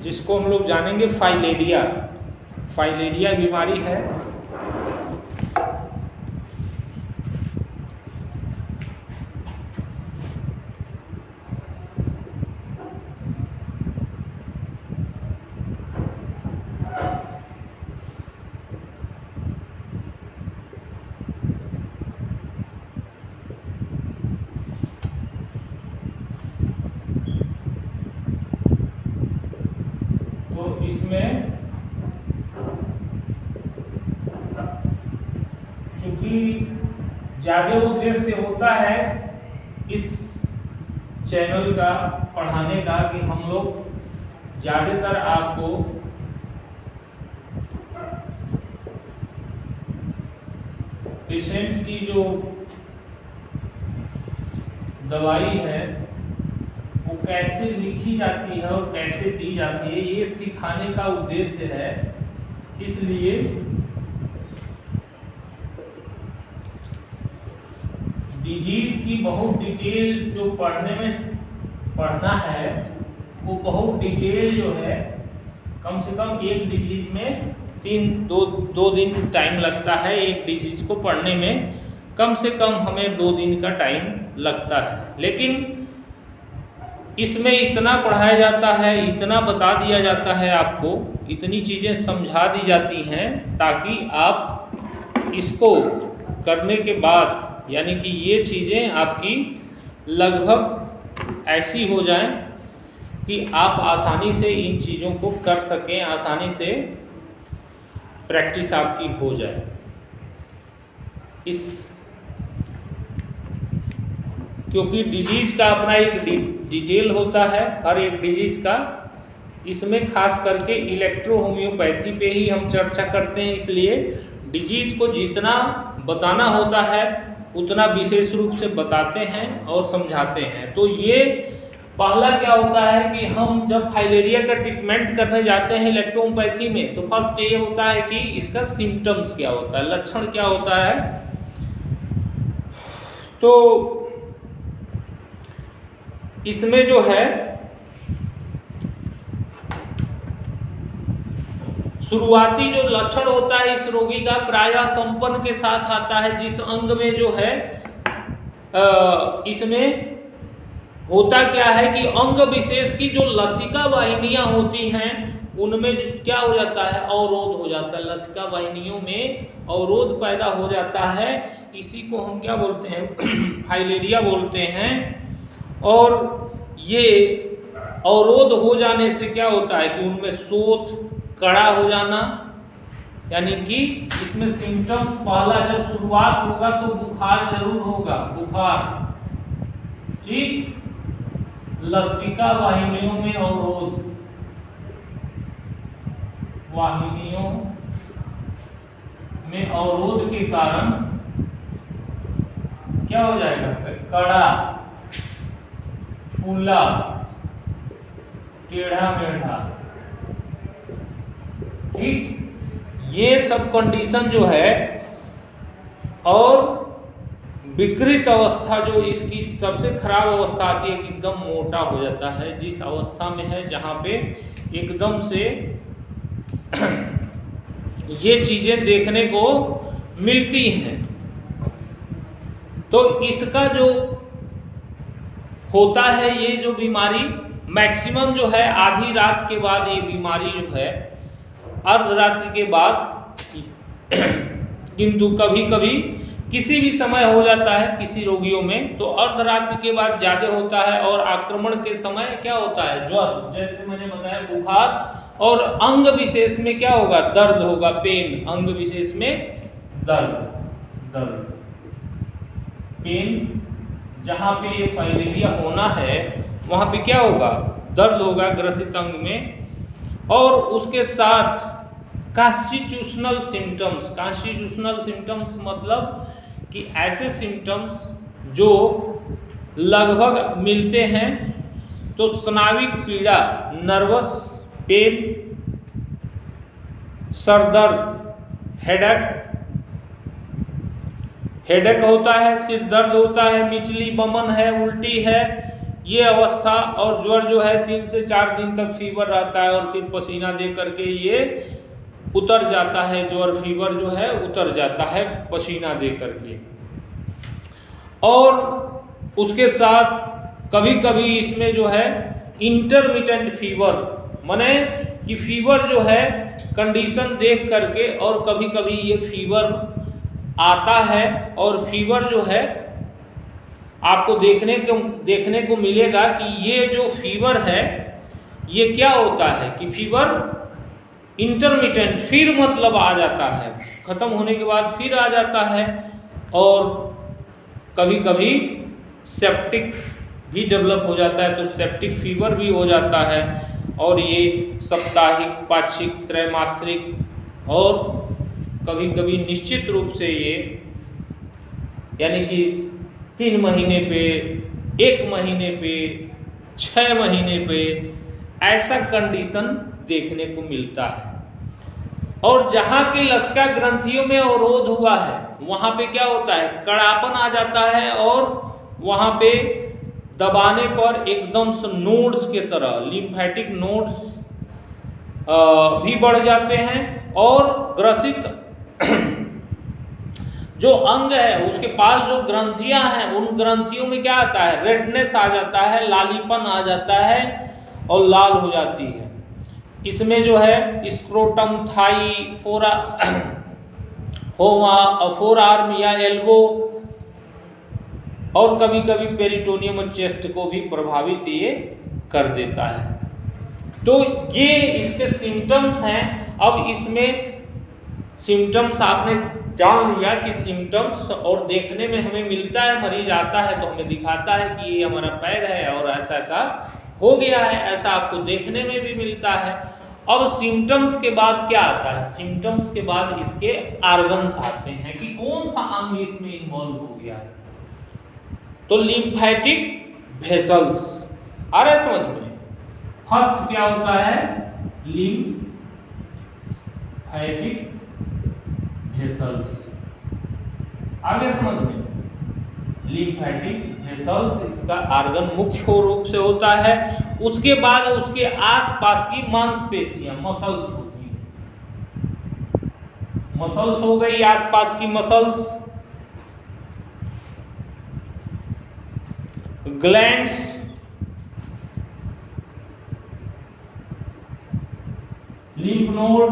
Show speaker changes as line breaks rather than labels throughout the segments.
जिसको हम लोग जानेंगे फाइलेरिया। फाइलेरिया बीमारी है। इसमें चूंकि ज्यादा उद्देश्य होता है इस चैनल का पढ़ाने का कि हम लोग ज्यादातर आपको पेशेंट की जो दवाई है वो कैसे लिखी जाती है और कैसे दी जाती है, ये सिखाने का उद्देश्य है। इसलिए डिजीज की बहुत डिटेल जो पढ़ना है वो बहुत डिटेल जो है, कम से कम एक डिजीज में दो दिन टाइम लगता है। एक डिजीज को पढ़ने में कम से कम हमें 2 दिन का टाइम लगता है, लेकिन इसमें इतना पढ़ाया जाता है, इतना बता दिया जाता है, आपको इतनी चीज़ें समझा दी जाती हैं ताकि आप इसको करने के बाद यानी कि ये चीज़ें आपकी लगभग ऐसी हो जाएं कि आप आसानी से इन चीज़ों को कर सकें, आसानी से प्रैक्टिस आपकी हो जाए। क्योंकि डिजीज का अपना एक डिटेल होता है हर एक डिजीज का। इसमें खास करके इलेक्ट्रो होम्योपैथी पे ही हम चर्चा करते हैं, इसलिए डिजीज को जितना बताना होता है उतना विशेष रूप से बताते हैं और समझाते हैं। तो ये पहला क्या होता है कि हम जब फाइलेरिया का ट्रीटमेंट करने जाते हैं इलेक्ट्रोहोम्योपैथी में, तो फर्स्ट ये होता है कि इसका सिम्टम्स क्या होता है, लक्षण क्या होता है। तो इसमें जो है शुरुआती जो लक्षण होता है इस रोगी का प्रायः कंपन के साथ आता है। जिस अंग में जो है इसमें होता क्या है कि अंग विशेष की जो लसिका वाहिनियां होती हैं उनमें क्या हो जाता है, अवरोध हो जाता है। लसिका वाहिनियों में अवरोध पैदा हो जाता है, इसी को हम क्या बोलते हैं, फाइलेरिया बोलते हैं। और ये अवरोध हो जाने से क्या होता है कि उनमें शोथ कड़ा हो जाना, यानी कि इसमें सिम्टम्स पहला जब शुरुआत होगा तो बुखार जरूर होगा, बुखार, ठीक। लसिका वाहिनियों में अवरोध, वाहिनियों में अवरोध के कारण क्या हो जाएगा, कड़ा, फूला, टेढ़ा मेढ़ा, ठीक। ये सब कंडीशन जो है, और विकृत अवस्था जो इसकी सबसे खराब अवस्था आती है कि एकदम मोटा हो जाता है, जिस अवस्था में है जहाँ पे एकदम से ये चीजें देखने को मिलती हैं। तो इसका जो होता है, ये जो बीमारी मैक्सिमम जो है आधी रात के बाद, ये बीमारी जो है अर्धरात्रि के बाद, किंतु कभी कभी किसी भी समय हो जाता है किसी रोगियों में, तो अर्धरात्रि के बाद ज़्यादा होता है। और आक्रमण के समय क्या होता है, ज्वर, जैसे मैंने बताया बुखार, और अंग विशेष में क्या होगा, दर्द होगा, पेन, अंग विशेष में दर्द, पेन। जहाँ पे ये फाइलेरिया होना है वहाँ पे क्या होगा, दर्द होगा ग्रसित अंग में। और उसके साथ कॉन्स्टिट्यूशनल सिम्टम्स मतलब कि ऐसे सिम्टम्स जो लगभग मिलते हैं। तो स्नाविक पीड़ा, नर्वस पेन, सरदर्द, हेडेक होता है, सिर दर्द होता है, मिचली बमन है, उल्टी है, ये अवस्था, और ज्वर जो है 3 से 4 दिन तक फीवर रहता है और फिर पसीना दे करके ये उतर जाता है, ज्वर फीवर जो है उतर जाता है पसीना दे करके। और उसके साथ कभी कभी इसमें जो है इंटरमिटेंट फीवर, माने कि फीवर जो है कंडीशन देख करके, और कभी कभी ये फीवर आता है, और फीवर जो है आपको देखने को मिलेगा कि ये जो फीवर है ये क्या होता है कि फीवर इंटरमिटेंट, फिर मतलब आ जाता है, ख़त्म होने के बाद फिर आ जाता है, और कभी कभी सेप्टिक भी डेवलप हो जाता है, तो सेप्टिक फीवर भी हो जाता है। और ये साप्ताहिक, पाक्षिक, त्रैमासिक और कभी कभी निश्चित रूप से ये यानी कि 3 महीने पे, 1 महीने पे, 6 महीने पे ऐसा कंडीशन देखने को मिलता है। और जहाँ की लसिका ग्रंथियों में अवरोध हुआ है वहाँ पे क्या होता है, कड़ापन आ जाता है, और वहाँ पे दबाने पर एकदम से नोड्स के तरह लिम्फेटिक नोड्स भी बढ़ जाते हैं, और ग्रसित जो अंग है उसके पास जो ग्रंथियां हैं उन ग्रंथियों में क्या आता है, रेडनेस आ जाता है, लालीपन आ जाता है और लाल हो जाती है। इसमें जो है स्क्रोटम, थाई, फोर आर्म या एल्बो, और कभी कभी पेरिटोनियम और चेस्ट को भी प्रभावित ये कर देता है। तो ये इसके सिम्टम्स हैं। अब इसमें सिम्टम्स आपने जान लिया कि सिम्टम्स, और देखने में हमें मिलता है, मरीज आता है तो हमें दिखाता है कि ये हमारा पैर है और ऐसा ऐसा हो गया है, ऐसा आपको देखने में भी मिलता है। अब सिम्टम्स के बाद क्या आता है, सिम्टम्स के बाद इसके आर्गन्स आते हैं कि कौन सा अंग इसमें इन्वॉल्व हो गया है। तो लिम्फेटिक वेसल्स आ रहे समझ में। फर्स्ट क्या होता है, लिम्फेटिक वेसल्स, आगे समझ में। लिम्फेटिक वेसल्स इसका आर्गन मुख्य रूप से होता है। उसके बाद उसके आसपास की मांसपेशियां, मसल्स होती है, मसल्स हो गई आसपास की मसल्स, ग्लैंड्स, लिम्फ नोड,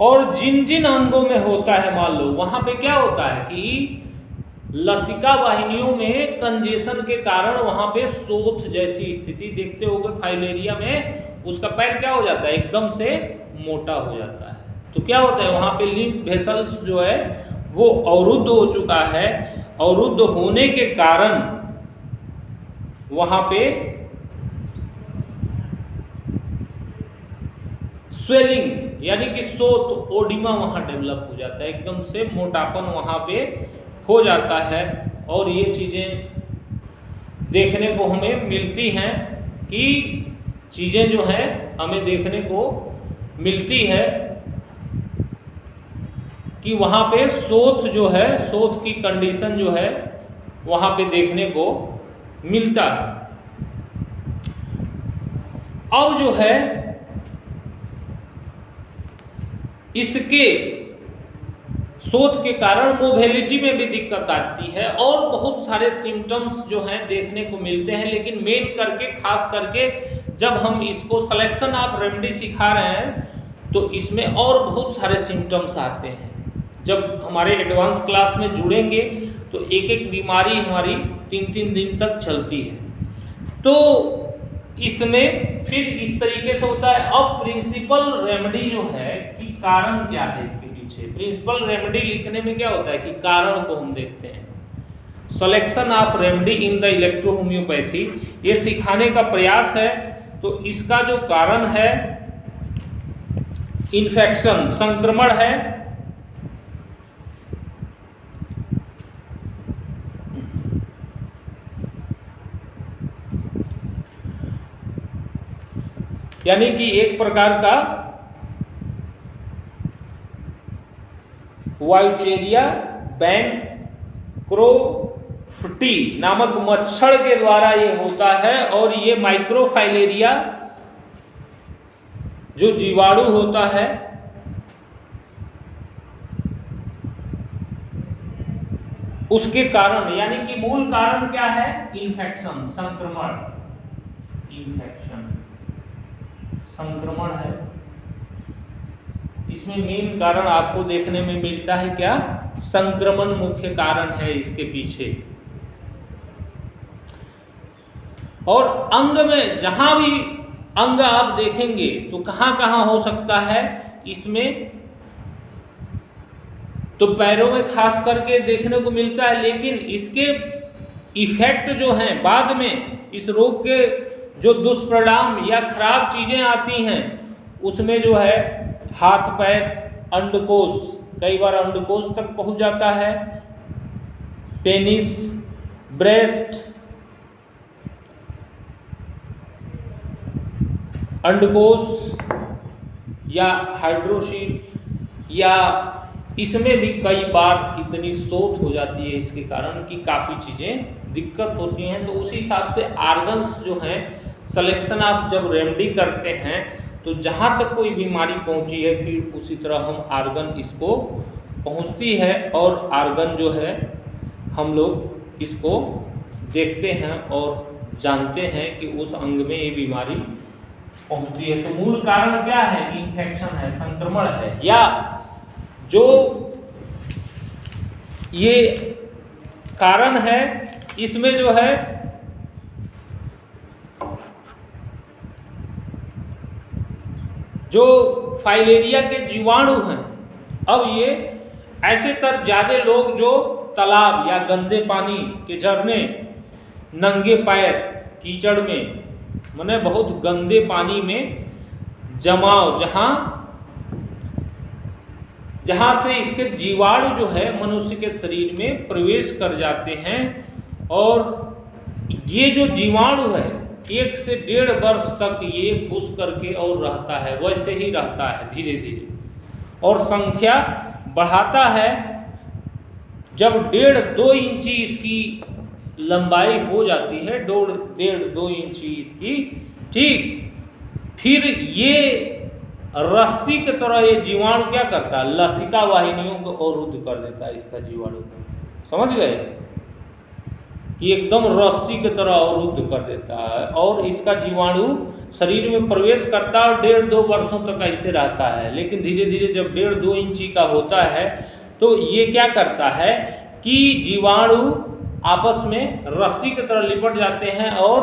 और जिन जिन अंगों में होता है मान लो वहां पे क्या होता है कि लसिका वाहिनियों में कंजेशन के कारण वहां पे शोथ जैसी स्थिति देखते होगे फाइलेरिया में, उसका पैर क्या हो जाता है, एकदम से मोटा हो जाता है। तो क्या होता है वहां पे लिम्फ वेसल्स जो है वो अवरुद्ध हो चुका है। अवरुद्ध होने के कारण वहां पे स्वेलिंग यानी कि शोथ, ओडिमा वहां डेवलप हो जाता है, एकदम से मोटापन वहां पे हो जाता है। और ये चीजें देखने को हमें मिलती हैं कि चीजें जो है हमें देखने को मिलती है कि वहां पे शोथ जो है, शोथ की कंडीशन जो है वहां पे देखने को मिलता है। अब जो है इसके शोथ के कारण मोबिलिटी में भी दिक्कत आती है, और बहुत सारे सिम्टम्स जो हैं देखने को मिलते हैं। लेकिन मेन करके खास करके जब हम इसको सिलेक्शन ऑफ रेमेडी सिखा रहे हैं तो इसमें और बहुत सारे सिम्टम्स आते हैं। जब हमारे एडवांस क्लास में जुड़ेंगे तो एक एक बीमारी हमारी 3-3 दिन तक चलती है। तो इसमें फिर इस तरीके से होता है। अब प्रिंसिपल रेमेडी जो है कि कारण क्या है इसके पीछे, प्रिंसिपल रेमेडी लिखने में क्या होता है कि कारण को हम देखते हैं। Selection of remedy in the electro homeopathy ये सिखाने का प्रयास है। तो इसका जो कारण है इन्फेक्शन, संक्रमण है, यानी कि एक प्रकार का वायुचेरिया बैंक्रोफ्टी नामक मच्छर के द्वारा ये होता है। और ये माइक्रोफाइलेरिया जो जीवाणु होता है उसके कारण, यानी कि मूल कारण क्या है? इन्फेक्शन, संक्रमण, इन्फेक्शन, संक्रमण है। इसमें मेन कारण आपको देखने में मिलता है क्या? संक्रमण मुख्य कारण है इसके पीछे। और अंग में जहां भी अंग आप देखेंगे तो कहां कहां हो सकता है इसमें? तो पैरों में खास करके देखने को मिलता है, लेकिन इसके इफेक्ट जो हैं बाद में, इस रोग के जो दुष्परिणाम या खराब चीजें आती हैं उसमें जो है हाथ पैर, अंडकोश, कई बार अंडकोश तक पहुंच जाता है, पेनिस, ब्रेस्ट, अंडकोश या हाइड्रोशीट, या इसमें भी कई बार इतनी शोथ हो जाती है इसके कारण कि काफ़ी चीज़ें दिक्कत होती हैं। तो उसी हिसाब से आर्गन्स जो हैं सिलेक्शन आप जब रेमेडी करते हैं तो जहाँ तक कोई बीमारी पहुँची है फिर उसी तरह हम आर्गन इसको पहुँचती है और आर्गन जो है हम लोग इसको देखते हैं और जानते हैं कि उस अंग में ये बीमारी पहुँचती है। तो मूल कारण क्या है? इन्फेक्शन है, संक्रमण है, या जो ये कारण है इसमें जो है जो फाइलेरिया के जीवाणु हैं, अब ये ऐसे तर ज्यादा लोग जो तालाब या गंदे पानी के झरने, नंगे पैर कीचड़ में, माने बहुत गंदे पानी में जमाव, जहाँ से इसके जीवाणु जो है मनुष्य के शरीर में प्रवेश कर जाते हैं। और ये जो जीवाणु है 1 से 1.5 वर्ष तक ये घुस करके और रहता है, वैसे ही रहता है धीरे धीरे, और संख्या बढ़ाता है। जब 1.5-2 इंची इसकी लंबाई हो जाती है, 1.5-2 इंची इसकी, ठीक, फिर ये रस्सी की तरह ये जीवाणु क्या करता है? लसिका वाहिनियों को अवरुद्ध कर देता है इसका जीवाणु, समझ गए? कि एकदम रस्सी की तरह अवरुद्ध कर देता है और इसका जीवाणु शरीर में प्रवेश करता है और 1.5-2 वर्षों तक ऐसे रहता है। लेकिन धीरे धीरे जब 1.5-2 इंची का होता है तो ये क्या करता है कि जीवाणु आपस में रस्सी की तरह लिपट जाते हैं और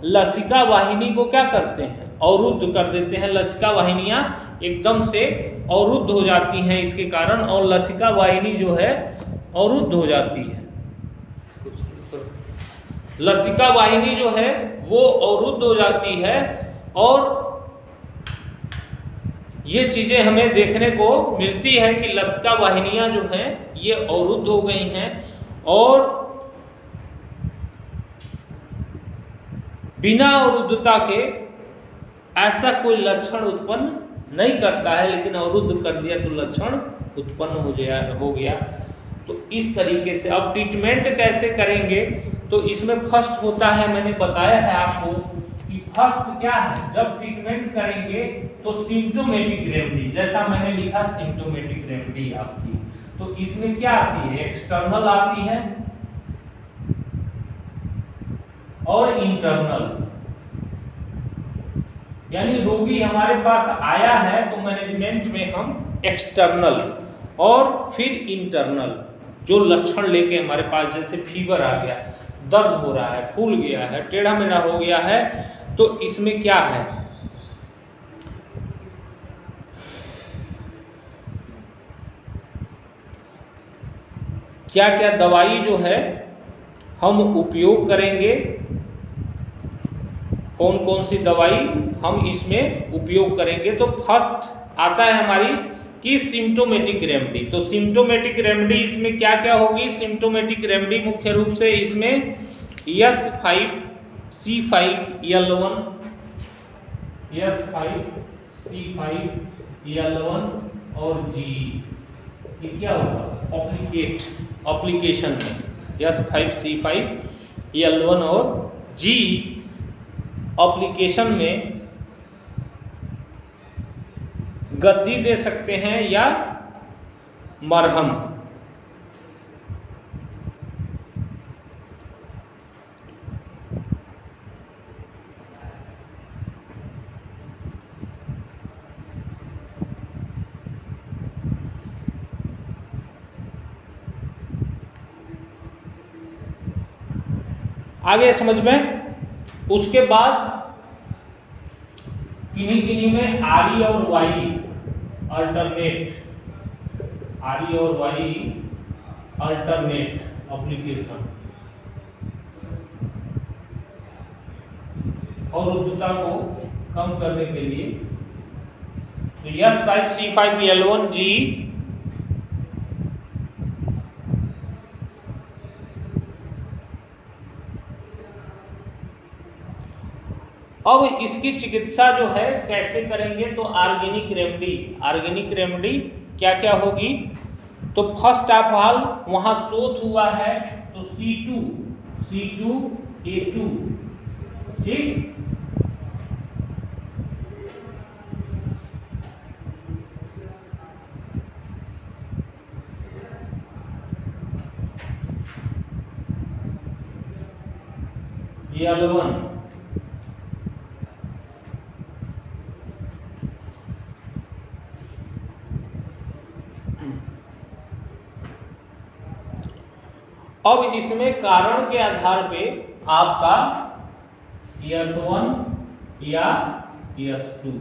लसिका वाहिनी को क्या करते हैं? अवरुद्ध कर देते हैं। लसिका वाहिनियाँ एकदम से अवरुद्ध हो जाती हैं इसके कारण, और लसिका वाहिनी जो है अवरुद्ध हो जाती है। लसिका वाहिनी जो है वो अवरुद्ध हो जाती है और ये चीजें हमें देखने को मिलती है कि लसिका वाहिनियां जो हैं ये अवरुद्ध हो गई हैं और बिना अवरुद्धता के ऐसा कोई लक्षण उत्पन्न नहीं करता है, लेकिन अवरुद्ध कर दिया तो लक्षण उत्पन्न हो गया। तो इस तरीके से अब ट्रीटमेंट कैसे करेंगे? तो इसमें फर्स्ट होता है, मैंने बताया है आपको कि फर्स्ट क्या है, जब ट्रीटमेंट करेंगे तो सिम्प्टोमेटिक रेमेडी, जैसा मैंने लिखा सिम्प्टोमेटिक रेमेडी आपकी, तो इसमें क्या आती है? एक्सटर्नल आती है और इंटरनल, यानी रोगी हमारे पास आया है तो मैनेजमेंट में हम एक्सटर्नल और फिर इंटरनल जो लक्षण लेके हमारे पास, जैसे फीवर आ गया, दर्द हो रहा है, फूल गया है, टेढ़ा मेढ़ा हो गया है, तो इसमें क्या है? क्या क्या दवाई जो है हम उपयोग करेंगे, कौन कौन सी दवाई हम इसमें उपयोग करेंगे? तो फर्स्ट आता है हमारी कि सिम्प्टोमेटिक रेमेडी। तो सिम्प्टोमेटिक रेमेडी इसमें क्या क्या होगी? सिम्प्टोमेटिक रेमेडी मुख्य रूप से इसमें S5, C5, L1 S5C5L1 और G, ये क्या होगा एप्लीकेशन में S5C5L1 और G एप्लीकेशन में गद्दी दे सकते हैं या मरहम। आगे समझ में, उसके बाद किन्हीं किन्हीं में आरी और वाई अल्टरनेट, आरी और वाई अल्टरनेट एप्लीकेशन और रुद्धता को कम करने के लिए तो S5C5L1G अब इसकी चिकित्सा जो है कैसे करेंगे, तो ऑर्गेनिक रेमेडी क्या क्या होगी, तो फर्स्ट ऑफ ऑल वहां शोथ हुआ है तो C2A2, ठीक, L1 अब इसमें कारण के आधार पे आपका S1 या S2,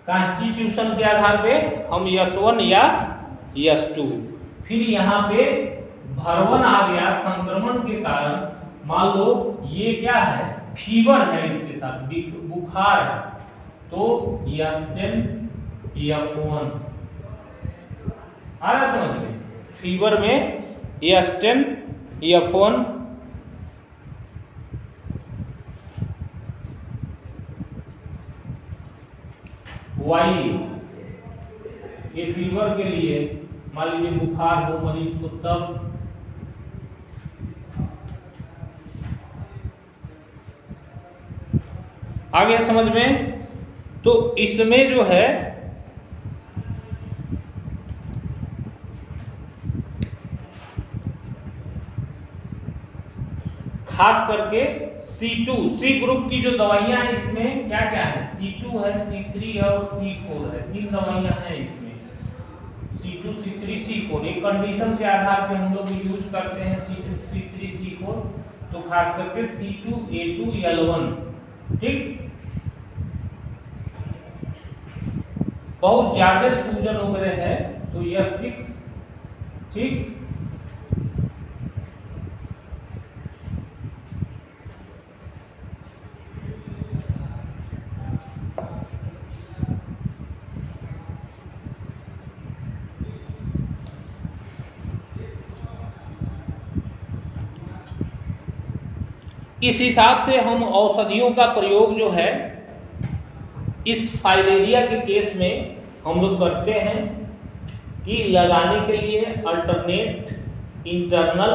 कॉन्स्टिट्यूशन के आधार पे हम S1 या S2, फिर यहाँ पे भरवन आ गया संक्रमण के कारण, मान लो ये क्या है फीवर है, इसके साथ बुखार है तो S10 F1 आ रहा समझ में, फीवर में S10 F1 Y, ये फीवर के लिए मान लीजिए बुखार हो मरीज को तब आगे समझ में, तो इसमें जो है खास करके C2 C ग्रुप की जो दवाइयां हैं इसमें क्या क्या है, C2 है, C3 है और C4 है, 3 दवाइयां हैं इसमें, C2 C3 C4, एक कंडीशन के आधार पे हम लोग यूज करते हैं C2 C3 C4, तो खास करके C2A2L1, ठीक, बहुत ज्यादा सूजन वगैरह है तो S6, ठीक, इस हिसाब से हम औषधियों का प्रयोग जो है इस फाइलेरिया के केस में हम लोग करते हैं कि लगाने के लिए अल्टरनेट इंटरनल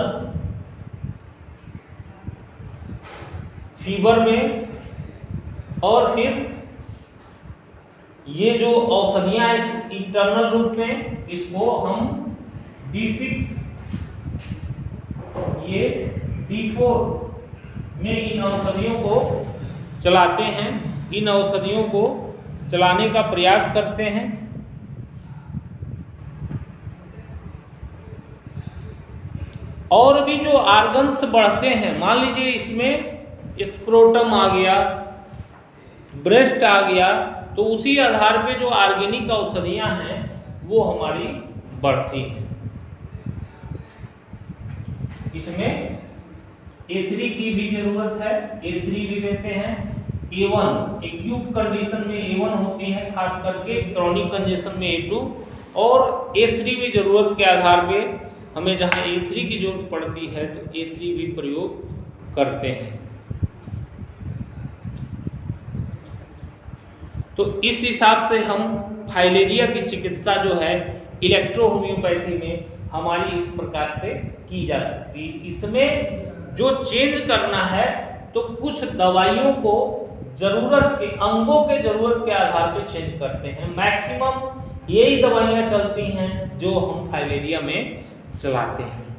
फीवर में, और फिर ये जो औषधियां इंटरनल रूप में इसको हम D6 ये D4 में इन औषधियों को चलाते हैं, इन औषधियों को चलाने का प्रयास करते हैं। और भी जो आर्गन्स बढ़ते हैं, मान लीजिए इसमें स्क्रोटम आ गया, ब्रेस्ट आ गया, तो उसी आधार पे जो ऑर्गेनिक औषधियां हैं वो हमारी बढ़ती हैं। इसमें A3 की भी जरूरत है, A3 भी देते हैं, A1 एक्यूट कंडीशन में A1 होती है, खास करके क्रॉनिक कंजेशन में A2, और A3 भी जरूरत के आधार पे हमें जहाँ A3 की जरूरत पड़ती है तो A3 भी प्रयोग करते हैं। तो इस हिसाब से हम फाइलेरिया की चिकित्सा जो है इलेक्ट्रो होम्योपैथी में हमारी इस प्रकार से की जा सकती है। इसमें जो चेंज करना है तो कुछ दवाइयों को जरूरत के अंगों के जरूरत के आधार पर चेंज करते हैं। मैक्सिमम यही दवाइयाँ चलती हैं जो हम फाइलेरिया में चलाते हैं।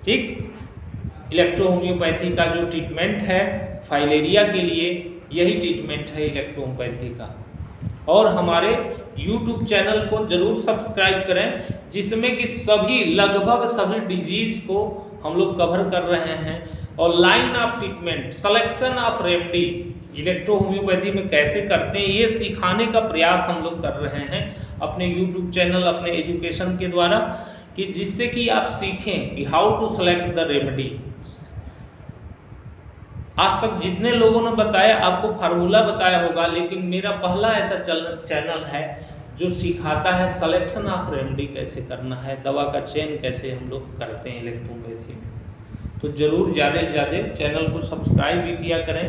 ठीक, इलेक्ट्रो होम्योपैथी का जो ट्रीटमेंट है फाइलेरिया के लिए यही ट्रीटमेंट है इलेक्ट्रो होम्योपैथी का। और हमारे YouTube चैनल को जरूर सब्सक्राइब करें, जिसमें कि सभी लगभग सभी डिजीज को हम लोग कवर कर रहे हैं। और line of treatment, selection of remedy electro homeopathy में कैसे करते हैं ये सिखाने का प्रयास हम लोग कर रहे हैं अपने YouTube चैनल, अपने एजुकेशन के द्वारा, कि जिससे कि आप सीखें कि how to select the remedy. आज तक जितने लोगों ने बताया आपको फार्मूला बताया होगा, लेकिन मेरा पहला ऐसा चैनल है जो सिखाता है सिलेक्शन ऑफ रेमेडी कैसे करना है, दवा का चयन कैसे हम लोग करते हैं इलेक्ट्रोपैथी में। तो जरूर ज़्यादा से ज़्यादा चैनल को सब्सक्राइब भी किया करें